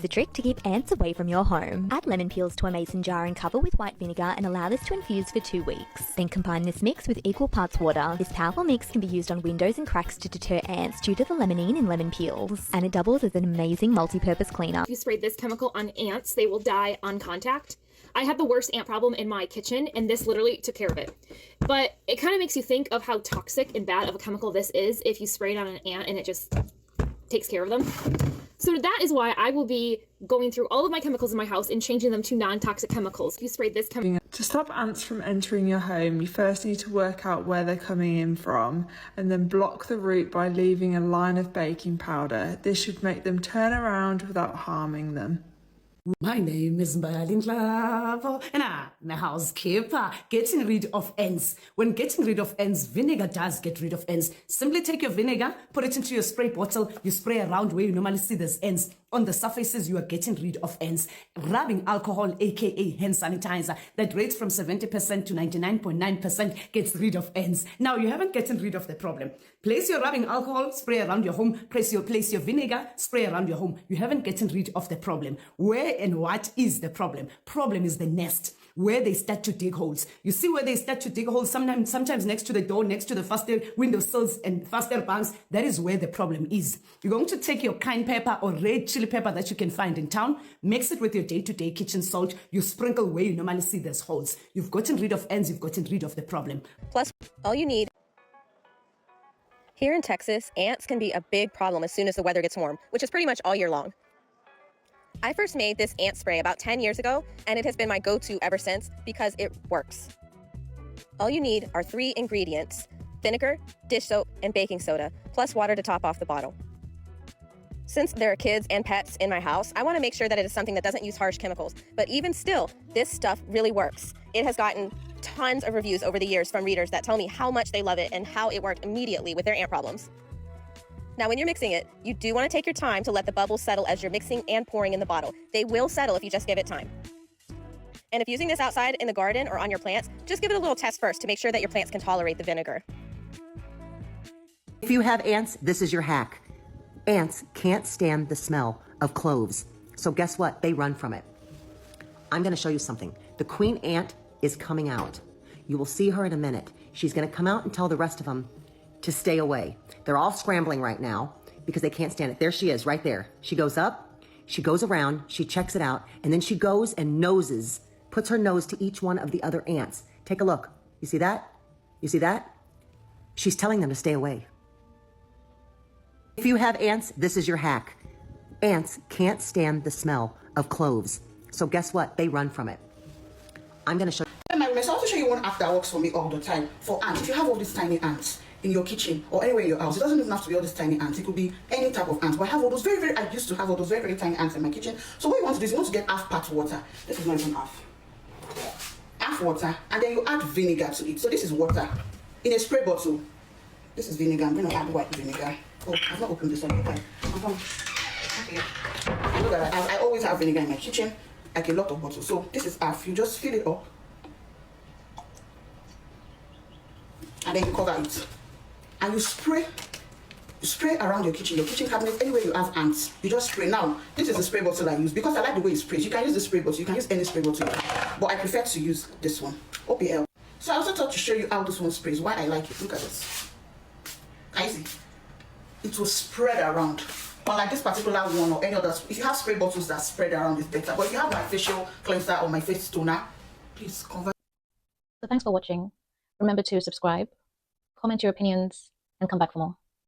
the trick to keep ants away from your home. Add lemon peels to a mason jar and cover with white vinegar and allow this to infuse for 2 weeks. Then combine this mix with equal parts water. This powerful mix can be used on windows and cracks to deter ants due to the limonene in lemon peels. And it doubles as an amazing multi-purpose cleaner. If you spray this chemical on ants, they will die on contact. I had the worst ant problem in my kitchen, and this literally took care of it. But it kind of makes you think of how toxic and bad of a chemical this is if you spray it on an ant and it just takes care of them. So that is why I will be going through all of my chemicals in my house and changing them to non-toxic chemicals. If you spray this chemical... To stop ants from entering your home, you first need to work out where they're coming in from and then block the route by leaving a line of baking powder. This should make them turn around without harming them. My name is Merlin Clavo, and I'm a housekeeper. Getting rid of ants. When getting rid of ants, vinegar does get rid of ants. Simply take your vinegar, put it into your spray bottle, you spray around where you normally see there's ants. On the surfaces, you are getting rid of ants. Rubbing alcohol, aka hand sanitizer, that rates from 70% to 99.9% gets rid of ants. Now, you haven't gotten rid of the problem. Place your rubbing alcohol, spray around your home, place your vinegar, spray around your home. You haven't gotten rid of the problem. Where and what is the problem? Problem is the nest, where they start to dig holes. You see where they start to dig holes, sometimes next to the door, next to the faster windowsills and faster banks. That is where the problem is. You're going to take your cayenne pepper or red chili pepper that you can find in town, mix it with your day-to-day kitchen salt, you sprinkle where you normally see there's holes. You've gotten rid of ants, you've gotten rid of the problem. Plus, all you need. Here in Texas, ants can be a big problem as soon as the weather gets warm, which is pretty much all year long. I first made this ant spray about 10 years ago, and it has been my go-to ever since because it works. All you need are 3 ingredients: vinegar, dish soap, and baking soda, plus water to top off the bottle. Since there are kids and pets in my house, I want to make sure that it is something that doesn't use harsh chemicals. But even still, this stuff really works. It has gotten tons of reviews over the years from readers that tell me how much they love it and how it worked immediately with their ant problems. Now, when you're mixing it, you do want to take your time to let the bubbles settle as you're mixing and pouring in the bottle. They will settle if you just give it time. And if using this outside in the garden or on your plants, just give it a little test first to make sure that your plants can tolerate the vinegar. If you have ants, this is your hack. Ants can't stand the smell of cloves. So guess what? They run from it. I'm going to show you something. The queen ant is coming out. You will see her in a minute. She's going to come out and tell the rest of them to stay away. They're all scrambling right now because they can't stand it. There she is, right there. She goes up, she goes around, she checks it out, and then she goes and noses, puts her nose to each one of the other ants. Take a look. You see that? You see that? She's telling them to stay away. If you have ants, this is your hack. Ants can't stand the smell of cloves. So guess what? They run from it. I'm going to show you. My women, so I want to show you one app that works for me all the time. For ants, if you have all these tiny ants in your kitchen or anywhere in your house, it doesn't even have to be all these tiny ants. It could be any type of ants. But I have all those I used to have all those very tiny ants in my kitchen. So what you want to do is you want to get half part water. This is not even half. Half water, and then you add vinegar to it. So this is water in a spray bottle. This is vinegar. I'm going to add white vinegar. Oh, I've not opened this one. Okay. Okay. I know that I always have vinegar in my kitchen, like a lot of bottles. So this is half. You just fill it up, and then you cover it, and you spray around your kitchen cabinet, anywhere you have ants. You just spray. Now, this is the spray bottle I use because I like the way it sprays. You can use the spray bottle. You can use any spray bottle, but I prefer to use this one. OPL. So I also thought to show you how this one sprays. Why I like it. Look at this. Can you see? It will spread around. Unlike this particular one or any other, if you have spray bottles that spread around, it's better. But if you have my facial cleanser or my face toner, please convert. So thanks for watching. Remember to subscribe, comment your opinions, and come back for more.